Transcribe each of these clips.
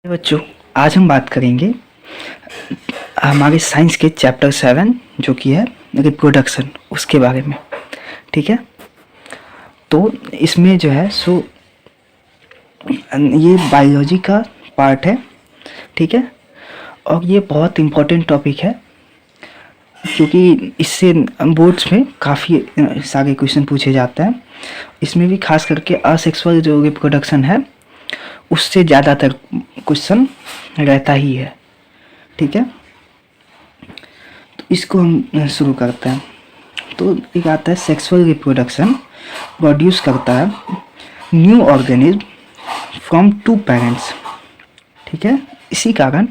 बच्चों, आज हम बात करेंगे हमारे साइंस के चैप्टर 7 जो कि है रिप्रोडक्शन, उसके बारे में। ठीक है, तो इसमें जो है ये बायोलॉजी का पार्ट है। ठीक है, और ये बहुत इम्पोर्टेंट टॉपिक है क्योंकि इससे बोर्ड्स में काफ़ी सारे क्वेश्चन पूछे जाते हैं। इसमें भी खास करके असेक्सुअल जो रिप्रोडक्शन है उससे ज़्यादातर क्वेश्चन रहता ही है। ठीक है, तो इसको हम शुरू करते हैं। तो एक आता है सेक्सुअल रिप्रोडक्शन प्रोड्यूस करता है new organism from two parents. ठीक है, इसी कारण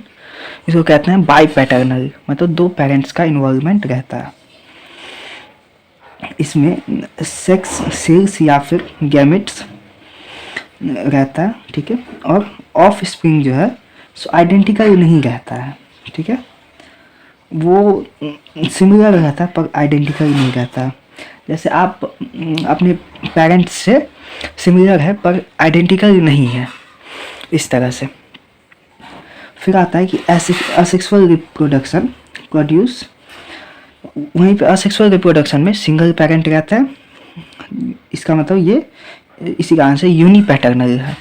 इसको कहते हैं बाई पैटर्नल, मतलब दो पेरेंट्स का इन्वॉल्वमेंट रहता है। इसमें सेक्स सेल्स या फिर गैमेट्स रहता है। ठीक है, और ऑफ स्प्रिंग जो है सो आइडेंटिकल नहीं रहता है। ठीक है, वो सिमिलर रहता है पर आइडेंटिकल नहीं रहता है। जैसे आप अपने पेरेंट्स से सिमिलर है पर आइडेंटिकल नहीं है, इस तरह से। फिर आता है कि असेक्सुअल रिप्रोडक्शन प्रोड्यूस, वहीं पे असेक्सुअल रिप्रोडक्शन में सिंगल पेरेंट रहता है। इसका मतलब ये इसी कारण से यूनिपैटर्नल है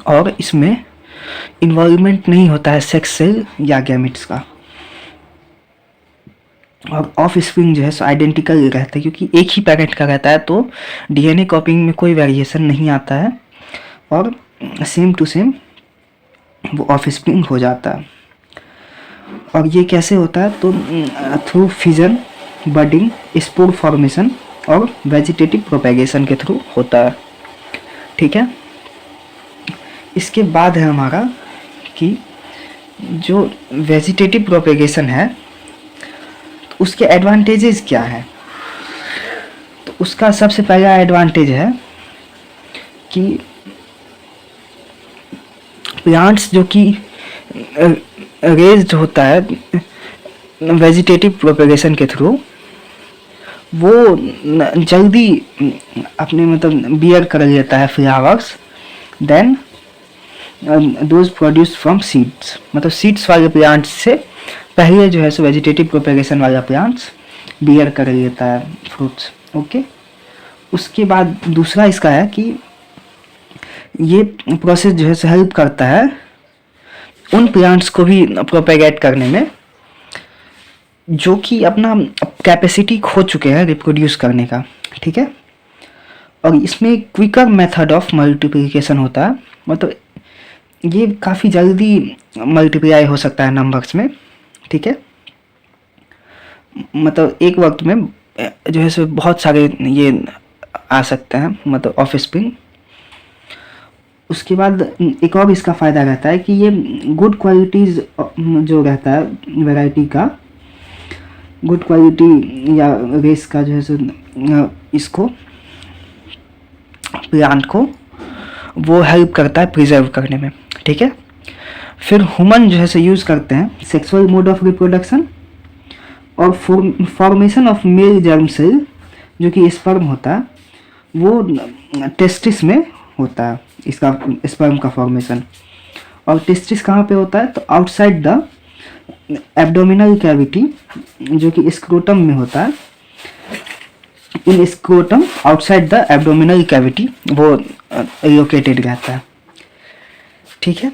और इसमें इन्वॉल्वमेंट नहीं होता है सेक्स सेल या गैमेट्स का। और ऑफ स्प्रिंग जो है सो आइडेंटिकल रहता है क्योंकि एक ही पेरेंट का रहता है, तो डीएनए कॉपिंग में कोई वेरिएशन नहीं आता है और सेम टू सेम वो ऑफ स्प्रिंग हो जाता है। और ये कैसे होता है? तो through fission, budding, spore formation और वेजिटेटिव प्रोपेगेशन के थ्रू होता है। ठीक है, इसके बाद है हमारा कि जो वेजिटेटिव प्रोपेगेशन है तो उसके एडवांटेजेस क्या है। तो उसका सबसे पहला एडवांटेज है कि प्लांट्स जो कि रेज्ड होता है वेजिटेटिव प्रोपेगेशन के थ्रू, वो जल्दी अपने मतलब बियर कर लेता है flowers, then those produce from seeds, मतलब सीड्स वाले प्लांट्स से पहले जो है सो वेजिटेटिव प्रोपेगेशन वाला प्लांट्स बियर कर लेता है फ्रूट्स। ओके, उसके बाद दूसरा इसका है कि ये प्रोसेस जो है सो हेल्प करता है उन प्लांट्स को भी प्रोपेगेट करने में जो कि अपना कैपेसिटी खो चुके हैं रिप्रोड्यूस करने का। ठीक है, और इसमें क्विकर मेथड ऑफ मल्टीप्लिकेशन होता है, मतलब ये काफ़ी जल्दी मल्टीप्लाई हो सकता है नंबर्स में। ठीक है, मतलब एक वक्त में जो है सो बहुत सारे ये आ सकते हैं, मतलब ऑफ स्प्रिंग। उसके बाद एक और इसका फ़ायदा रहता है कि ये गुड क्वालिटीज़ जो रहता है वैरायटी का, गुड क्वालिटी या रेस का जो है सो इसको प्लांट को वो हेल्प करता है प्रिजर्व करने में। ठीक है, फिर ह्यूमन जो है सो यूज़ करते हैं सेक्सुअल मोड ऑफ रिप्रोडक्शन और formation of male germ cell जो कि स्पर्म होता है वो टेस्टिस में होता है, इसका स्पर्म का फॉर्मेशन। और टेस्टिस कहाँ पे होता है? तो आउटसाइड द एब्डोमिनल कैविटी जो कि स्क्रोटम में होता है, in scrotum outside the abdominal cavity वो लोकेटेड रहता है। ठीक है,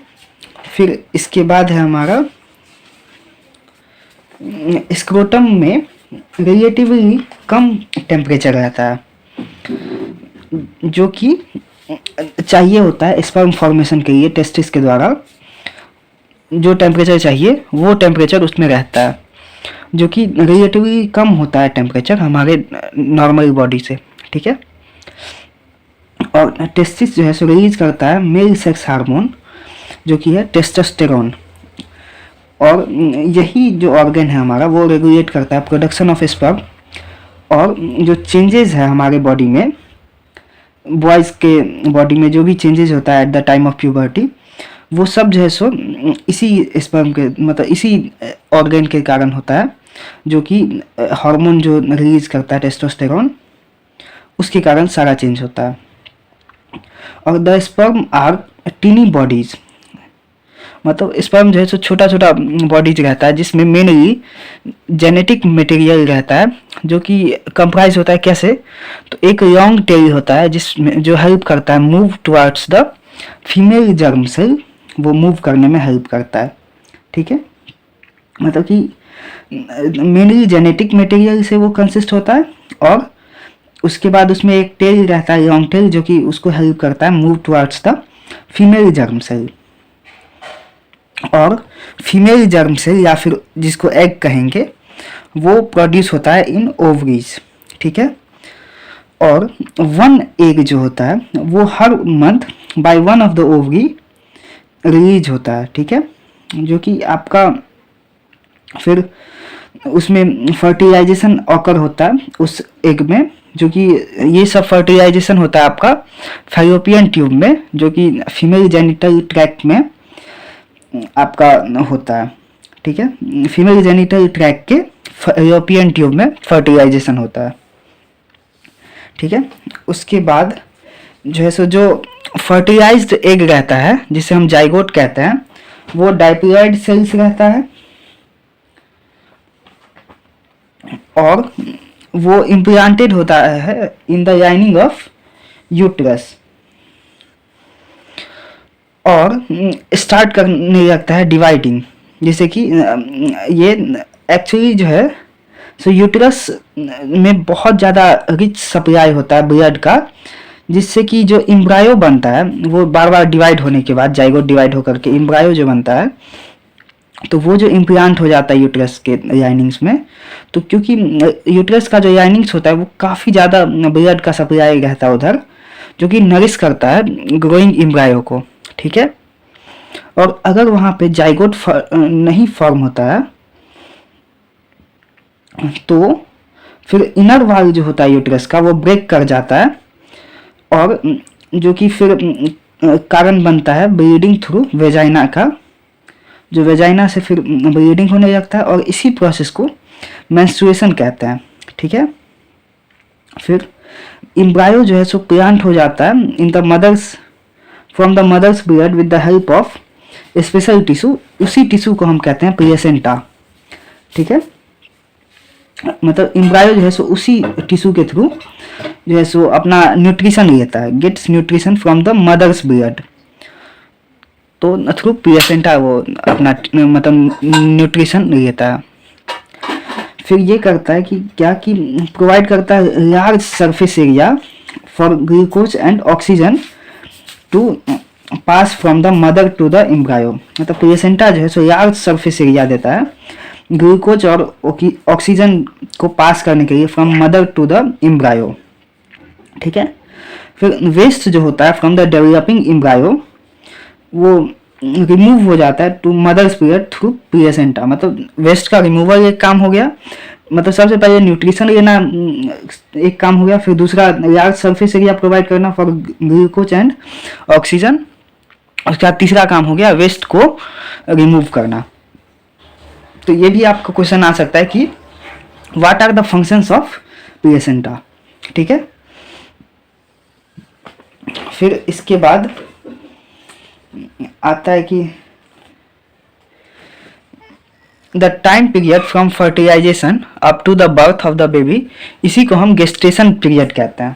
फिर इसके बाद है हमारा स्क्रोटम में रिलेटिवली कम टेम्परेचर रहता है जो कि चाहिए होता है स्पर्म फॉर्मेशन के लिए। टेस्टिस के द्वारा जो टेम्परेचर चाहिए वो टेम्परेचर उसमें रहता है, जो कि रिलेटिवली कम होता है टेम्परेचर हमारे नॉर्मल बॉडी से। ठीक है, और टेस्टिस जो है सो रिलीज करता है मेल सेक्स हार्मोन जो कि है टेस्टोस्टेरोन, और यही जो ऑर्गन है हमारा वो रेगुलेट करता है प्रोडक्शन ऑफ स्पर्म। और जो चेंजेस है हमारे बॉडी में, बॉयज़ के बॉडी में जो भी चेंजेस होता है at the time of puberty, वो सब जो है सो इसी स्पर्म के मतलब इसी ऑर्गन के कारण होता है, जो कि हार्मोन जो रिलीज करता है टेस्टोस्टेरोन, उसके कारण सारा चेंज होता है। और the sperm are tiny bodies मतलब स्पर्म जो है सो छोटा छोटा बॉडीज रहता है जिसमें मेनली जेनेटिक मटेरियल रहता है, जो कि कंप्राइज होता है कैसे, तो एक लॉन्ग टेल होता है जिसमें जो हेल्प करता है move towards the female germ cell, वो मूव करने में हेल्प करता है। ठीक है, मतलब कि मेनली जेनेटिक मटेरियल से वो कंसिस्ट होता है, और उसके बाद उसमें एक टेल रहता है, लॉन्ग टेल, जो कि उसको हेल्प करता है move towards the female germ cell. और फीमेल जर्म सेल या फिर जिसको एग कहेंगे, वो प्रोड्यूस होता है इन ओवरीज। ठीक है, और वन एग जो होता है वो हर month by one of the ovary release होता है। ठीक है, जो कि आपका फिर उसमें फर्टिलाइजेशन ऑकर होता है उस एग में, जो कि ये सब फर्टिलाइजेशन होता है आपका फैलोपियन ट्यूब में, जो कि फीमेल जेनिटल ट्रैक्ट में आपका होता है। ठीक है, फीमेल जेनिटल ट्रैक्ट के फैलोपियन ट्यूब में फर्टिलाइजेशन होता है। ठीक है, उसके बाद जो है सो जो फर्टिलाइज्ड एग रहता है जिसे हम जाइगोट कहते हैं, वो डाइप्लॉइड सेल्स रहता है, और वो इम्प्लांटेड होता है in the lining of uterus, और स्टार्ट करने लगता है डिवाइडिंग। जैसे कि ये एक्चुअली जो है सो यूट्रस में बहुत ज़्यादा रिच सप्लाई होता है ब्लड का, जिससे कि जो एम्ब्रायो बनता है वो बार बार डिवाइड होने के बाद, जाइगोट डिवाइड होकर के एम्ब्रायो जो बनता है, तो वो जो इम्प्लांट हो जाता है यूट्रस के लाइनिंग्स में, तो क्योंकि यूट्रस का जो लाइनिंग्स होता है वो काफ़ी ज़्यादा ब्लड का सप्लाई रहता है उधर, जो कि नरिश करता है ग्रोइंग एम्ब्रायो को। ठीक है, और अगर वहाँ पे जाइगोट नहीं फॉर्म होता है तो फिर इनर वॉल जो होता है यूट्रस का वो ब्रेक कर जाता है, और जो कि फिर कारण बनता है ब्लीडिंग थ्रू वेजाइना का, जो वेजाइना से फिर ब्लीडिंग होने लगता है, और इसी प्रोसेस को मेंस्ट्रुएशन कहते हैं। ठीक है, फिर एम्ब्रायो जो है सो प्लांट हो जाता है in the mother's from the mother's blood with the help of special tissue, उसी टिश्यू को हम कहते हैं प्लेसेंटा। ठीक है, मतलब एम्ब्रायो जो है सो उसी टिश्यू के थ्रू जो है सो अपना न्यूट्रिशन लेता है, gets nutrition from the mother's blood, तो थ्रू प्लेसेंटा वो अपना मतलब न्यूट्रिशन लेता है। फिर ये करता है कि क्या कि प्रोवाइड करता है large surface area for glucose and oxygen to pass from the mother to the embryo, मतलब प्लेसेंटा जो है सो लार्ज सरफेस एरिया देता है ग्लूकोज और ऑक्सीजन को पास करने के लिए from mother to the embryo. ठीक है, फिर वेस्ट जो होता है फ्रॉम द डेवलपिंग एम्ब्रायो वो रिमूव हो जाता है to mother's period through placenta, मतलब वेस्ट का रिमूवल एक काम हो गया, मतलब सबसे पहले न्यूट्रिशन लेना एक काम हो गया, फिर दूसरा लार्ज सरफेस एरिया प्रोवाइड करना फॉर ग्लूकोज एंड ऑक्सीजन, उसके बाद तीसरा काम हो गया वेस्ट को रिमूव करना। तो ये भी आपका क्वेश्चन आ सकता है कि what are the functions of placenta. ठीक है, फिर इसके बाद आता है कि the time period from fertilization up to the birth of the baby, इसी को हम गेस्टेशन पीरियड कहते हैं।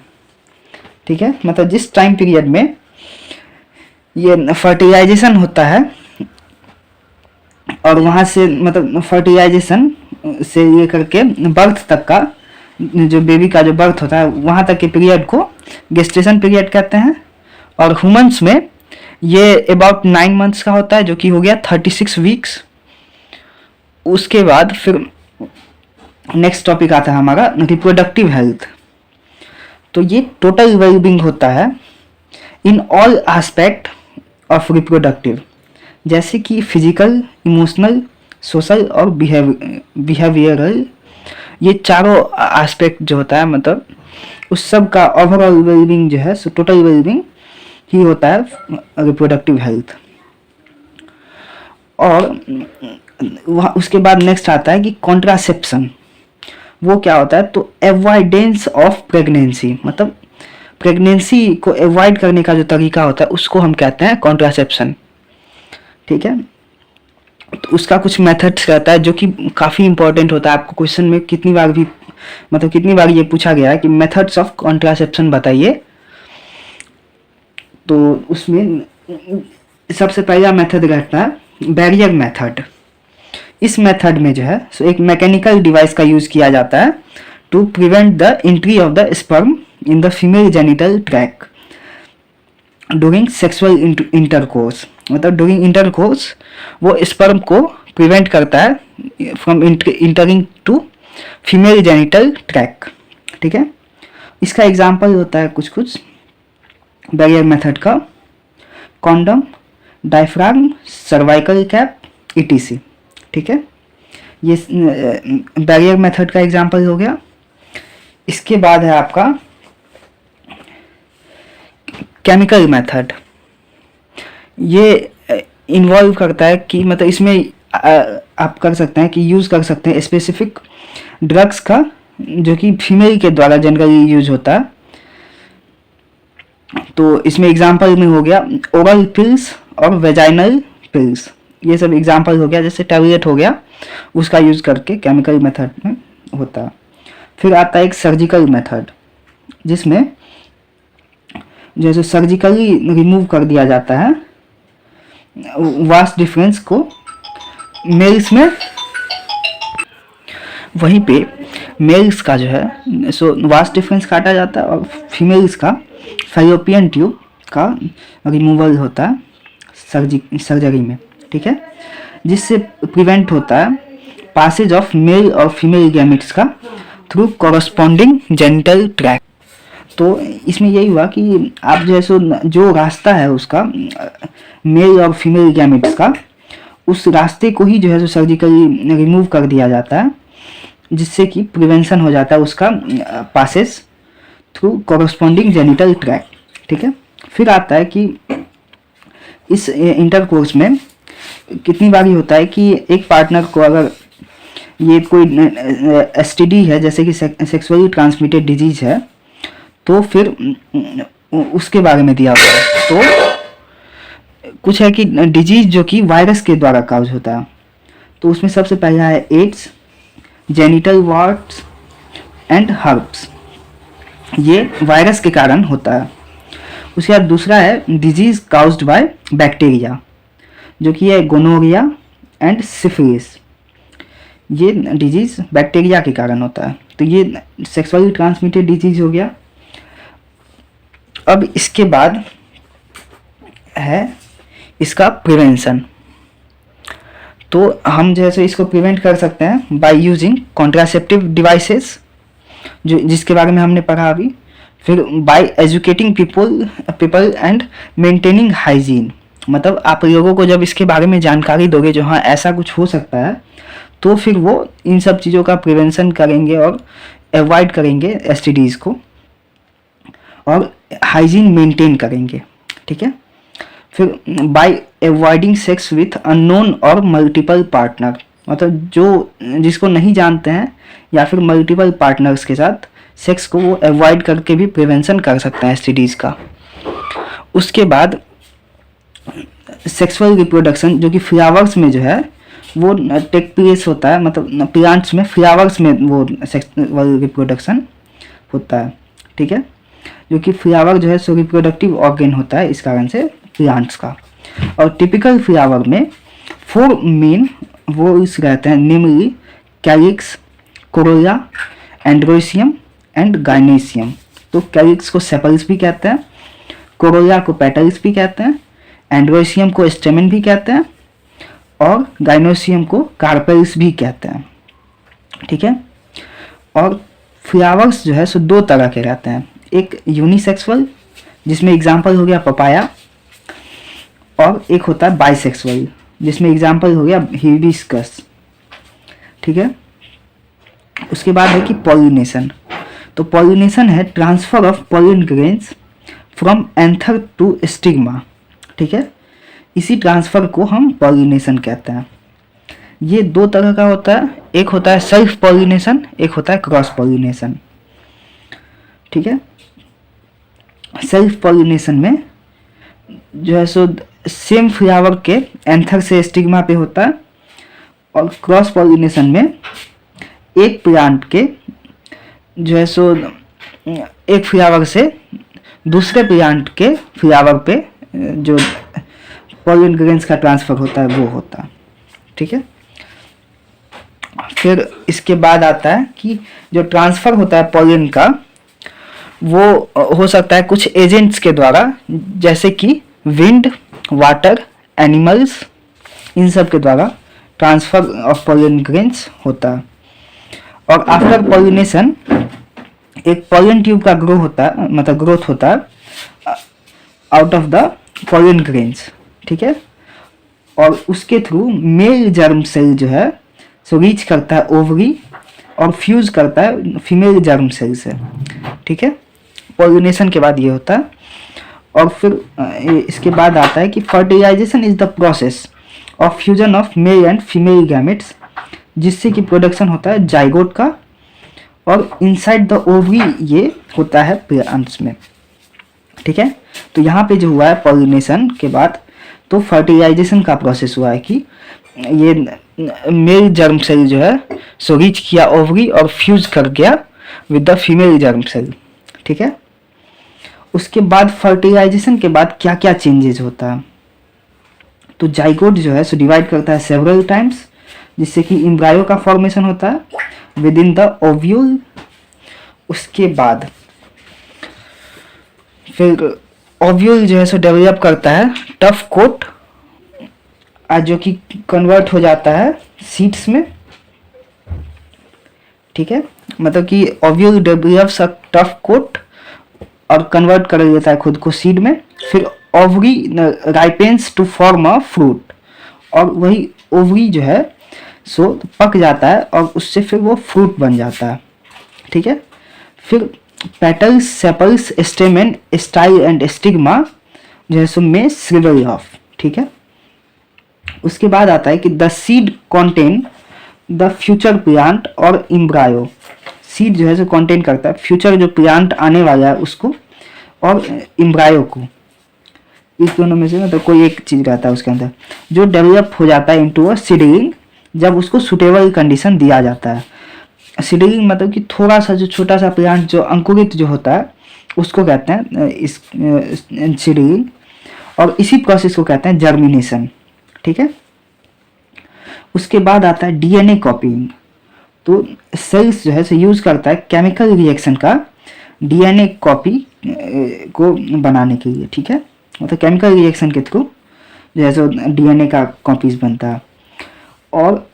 ठीक है, मतलब जिस टाइम पीरियड में ये फर्टिलाइजेशन होता है और वहाँ से मतलब फर्टिलाइजेशन से ये करके बर्थ तक का जो बेबी का जो बर्थ होता है वहाँ तक के पीरियड को गेस्टेशन पीरियड कहते हैं। और ह्यूमंस में ये अबाउट 9 मंथ्स का होता है, जो कि हो गया 36 वीक्स। उसके बाद फिर नेक्स्ट टॉपिक आता है हमारा रिप्रोडक्टिव हेल्थ। तो ये टोटल वेलबींग होता है in all aspect of reproductive, जैसे कि फिजिकल, इमोशनल, सोशल और बिहेवियरल, ये चारों एस्पेक्ट जो होता है मतलब उस सब का ओवरऑल वेलबींग जो है सो टोटल वेलबींग ही होता है रिप्रोडक्टिव हेल्थ। और वहाँ उसके बाद नेक्स्ट आता है कि कॉन्ट्रासेप्शन, वो क्या होता है, तो एवॉइडेंस ऑफ प्रेगनेंसी, मतलब प्रेगनेंसी को एवॉइड करने का जो तरीका होता है उसको हम कहते हैं कॉन्ट्रासेप्शन। ठीक है, तो उसका कुछ मेथड्स रहता है जो कि काफ़ी इंपॉर्टेंट होता है। आपको क्वेश्चन में कितनी बार भी मतलब कितनी बार ये पूछा गया है कि मेथड्स ऑफ कॉन्ट्रासेप्शन बताइए, तो उसमें सबसे पहला मेथड रहता है बैरियर मेथड। इस मेथड में जो है सो एक मैकेनिकल डिवाइस का यूज़ किया जाता है to prevent the entry of the sperm in the female genital tract during sexual intercourse. मतलब ड्यूरिंग इंटरकोर्स वो स्पर्म को प्रिवेंट करता है from entering to female genital tract. ठीक है, इसका एग्जांपल होता है कुछ कुछ बैरियर मेथड का, condom, diaphragm, cervical cap, etc. ठीक है, ये बैरियर मेथड का एग्जांपल हो गया। इसके बाद है आपका केमिकल मेथड। ये इन्वॉल्व करता है कि मतलब इसमें आप कर सकते हैं कि यूज़ कर सकते हैं स्पेसिफिक ड्रग्स का जो कि फीमेल के द्वारा जनरली यूज होता है। तो इसमें एग्जांपल में हो गया ओरल पिल्स और वेजाइनल पिल्स, ये सब एग्जांपल हो गया। जैसे टैबलेट हो गया, उसका यूज़ करके केमिकल मेथड में होता है। फिर आता है एक सर्जिकल मेथड, जिसमें जैसे सर्जिकली रिमूव कर दिया जाता है वास्ट डिफरेंस को मेल्स में। वहीं पे मेल्स का जो है सो वास्ट डिफरेंस काटा जाता है और फीमेल्स का फैलोपियन ट्यूब का रिमूवल होता है सर्जरी में। ठीक है, जिससे प्रिवेंट होता है पासेज ऑफ मेल और फीमेल गैमेट्स का थ्रू कॉरस्पॉन्डिंग जेनिटल ट्रैक। तो इसमें यही हुआ कि आप जैसे जो रास्ता है उसका मेल और फीमेल गैमेट्स का, उस रास्ते को ही जो है सर्जिकली रिमूव कर दिया जाता है, जिससे कि प्रिवेंशन हो जाता है उसका passes through corresponding genital tract. ठीक है, फिर आता है कि इस इंटरकोर्स में कितनी बारी होता है कि एक पार्टनर को अगर ये कोई एसटीडी है जैसे कि सेक्सुअली ट्रांसमिटेड डिजीज है, तो फिर उसके बारे में दिया हुआ है। तो कुछ है कि डिजीज जो कि वायरस के द्वारा काज होता है, तो उसमें सबसे पहला है AIDS, genital warts and herpes, ये वायरस के कारण होता है। उसके बाद दूसरा है डिजीज काउज्ड बाय बैक्टीरिया, जो कि है गोनोरिया एंड सिफिलिस, ये डिजीज बैक्टीरिया के कारण होता है। तो ये सेक्सुअली ट्रांसमिटेड डिजीज हो गया। अब इसके बाद है इसका प्रिवेंशन। तो हम जैसे इसको प्रिवेंट कर सकते हैं बाय यूजिंग कॉन्ट्रासेप्टिव डिवाइसेस, जो जिसके बारे में हमने पढ़ा अभी। फिर by educating people and maintaining hygiene, मतलब आप लोगों को जब इसके बारे में जानकारी दोगे जो हाँ ऐसा कुछ हो सकता है, तो फिर वो इन सब चीज़ों का प्रिवेंशन करेंगे और अवॉइड करेंगे एसटीडीज़ को, और हाइजीन मेंटेन करेंगे। ठीक है, फिर bye avoiding sex with unknown और मल्टीपल पार्टनर, मतलब जो जिसको नहीं जानते हैं या फिर मल्टीपल पार्टनर्स के साथ सेक्स को वो अवॉइड करके भी प्रिवेंशन कर सकते हैं एसटीडीज़ का। उसके बाद सेक्सुअल रिप्रोडक्शन, जो कि फ्लावर्स में जो है वो टेक प्लेस होता है, मतलब प्लांट्स में फ्लावर्स में वो सेक्सुअल रिप्रोडक्शन होता है। ठीक है, जो कि फ्लावर जो है सो रिप्रोडक्टिव ऑर्गन होता है इस कारण से प्लांट्स का। और टिपिकल फ्लावर में 4 मेन वोल्स रहते हैं, नेमली कैलिक्स, कोरोला, एंड्रोसियम एंड गाइनेसियम। तो कैलिक्स को सेपल्स भी कहते हैं, कोरोला को पेटल्स भी कहते हैं, एंड्रोसियम को स्टेमन भी कहते हैं, और गाइनोसियम को कार्पेल्स भी कहते हैं। ठीक है, और फ्लावर्स जो है सो 2 तरह के रहते हैं, एक यूनिसेक्सुअल जिसमें एग्जाम्पल हो गया पपाया, और एक होता है बाइसेक्सुअल जिसमें एग्जाम्पल हो गया हिबिस्कस। ठीक है, उसके बाद है कि पॉलिनेशन। तो पॉलिनेशन है transfer of pollen grains from anther to stigma. ठीक है, इसी ट्रांसफ़र को हम पॉलिनेशन कहते हैं। ये 2 तरह का होता है, एक होता है सेल्फ पॉलिनेशन, एक होता है क्रॉस पॉलिनेशन। ठीक है, सेल्फ पॉलिनेशन में जो है सो सेम फ्लावर के एंथर से स्टिग्मा पे होता है, और क्रॉस पॉलिनेशन में एक प्लांट के जो है सो एक फ्लावर से दूसरे प्लांट के फ्लावर पे जो पॉलन ग्रेन्स का ट्रांसफ़र होता है वो होता है। ठीक है, फिर इसके बाद आता है कि जो ट्रांसफ़र होता है पॉलन का वो हो सकता है कुछ एजेंट्स के द्वारा, जैसे कि विंड, वाटर, एनिमल्स, इन सब के द्वारा ट्रांसफ़र ऑफ पॉलन ग्रेन्स होता है। और आफ्टर पॉलिनेशन एक पॉलन ट्यूब का ग्रो होता है, मतलब ग्रोथ होता है out of the pollen grains. ठीक है, और उसके थ्रू मेल जर्म सेल जो है सो रीच करता है ओवरी और फ्यूज करता है फीमेल जर्म सेल से। ठीक है, पॉलिनेशन के बाद ये होता है। और फिर इसके बाद आता है कि fertilization is the process of fusion of male and female gametes, जिससे कि प्रोडक्शन होता है जाइगोट का, और इनसाइड द ओवरी ये होता है प्लांट्स में। ठीक है, तो यहाँ पे जो हुआ है पॉलिनेशन के बाद तो फर्टिलाइजेशन का प्रोसेस हुआ है कि ये मेल जर्म सेल जो है सो रीच किया ओवरी और फ्यूज कर गया with the female germ cell. ठीक है, उसके बाद फर्टिलाइजेशन के बाद क्या क्या चेंजेस होता है, तो जाइगोट जो है सो डिवाइड करता है सेवरल टाइम्स, जिससे कि एम्ब्रायो का फॉर्मेशन होता है विद इन द ओव्यूल। उसके बाद फिर ओव्यूल जो है सो डेवलप करता है टफ कोट, जो कि कन्वर्ट हो जाता है सीड्स में। ठीक है, मतलब कि ovule develops a tough coat और कन्वर्ट कर लेता है खुद को सीड में। फिर ovary ripens to form a fruit, और वही ओवरी जो है सो पक जाता है और उससे फिर वो फ्रूट बन जाता है। ठीक है, फिर petals, sepals, stamen, style and stigma जो है सो में श्रिवल ऑफ। ठीक है, उसके बाद आता है कि the seed contain the future plant और एम्ब्रायो। सीड जो है सो कॉन्टेन करता है फ्यूचर जो प्लांट आने वाला है उसको और एम्ब्रायो को। इस दोनों में से मतलब कोई एक चीज़ रहता है उसके अंदर जो डेवलप हो जाता है इनटू अ सीडलिंग, जब उसको सुटेबल कंडीशन दिया जाता है। सीडलिंग मतलब कि थोड़ा सा जो छोटा सा प्लांट जो अंकुरित जो होता है उसको कहते हैं इस सीडलिंग, और इसी प्रोसेस को कहते हैं जर्मिनेशन। ठीक है, उसके बाद आता है डीएनए कॉपीइंग। तो सेल्स जो है से यूज करता है केमिकल रिएक्शन का डीएनए कॉपी को बनाने के लिए। ठीक है, मतलब केमिकल रिएक्शन के थ्रू जो है सो डीएनए का कॉपीज बनता है, और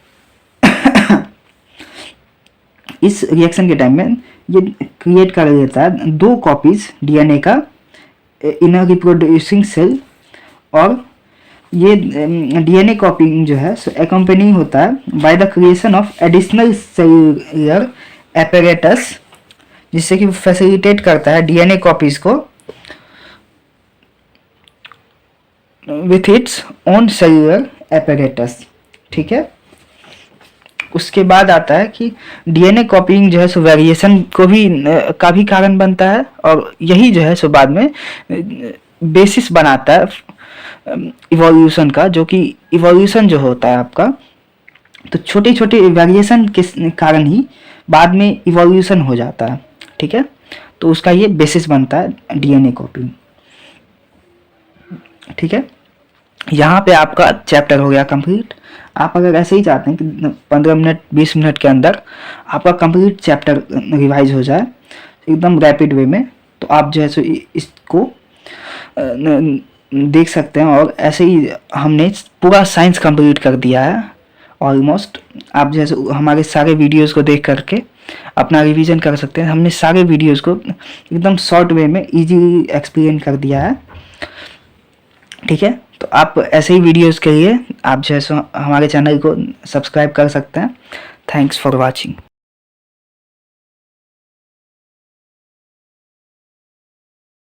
इस रिएक्शन के टाइम में ये क्रिएट कर लेता है 2 कॉपीज डीएनए का इन अ रिप्रोड्यूसिंग सेल। और ये डीएनए कॉपिंग जो है सो एक्कम्पनी होता है by the creation of additional cellular apparatus, जिससे कि फैसिलिटेट करता है डीएनए कॉपीज को with its own cellular apparatus. ठीक है, उसके बाद आता है कि डीएनए कॉपिंग जो है सो वेरिएशन को भी का भी कारण बनता है, और यही जो है सो बाद में बेसिस बनाता है इवोल्यूशन का, जो कि इवोल्यूशन जो होता है आपका तो छोटे छोटे वेरिएशन के कारण ही बाद में इवोल्यूशन हो जाता है। ठीक है, तो उसका ये बेसिस बनता है डीएनए कॉपिंग। ठीक है, यहाँ पे आपका चैप्टर हो गया कंप्लीट। आप अगर ऐसे ही चाहते हैं कि 15 मिनट 20 मिनट के अंदर आपका कंप्लीट चैप्टर रिवाइज हो जाए एकदम रैपिड वे में, तो आप जो है सो इसको देख सकते हैं। और ऐसे ही हमने पूरा साइंस कंप्लीट कर दिया है ऑलमोस्ट। आप जो है हमारे सारे वीडियोस को देख करके अपना रिवीजन कर सकते हैं। हमने सारे वीडियोस को एकदम शॉर्ट वे में इजीली एक्सप्लेन कर दिया है। ठीक है, तो आप ऐसे ही वीडियोस के लिए आप जो है सो हमारे चैनल को सब्सक्राइब कर सकते हैं। Thanks for watching.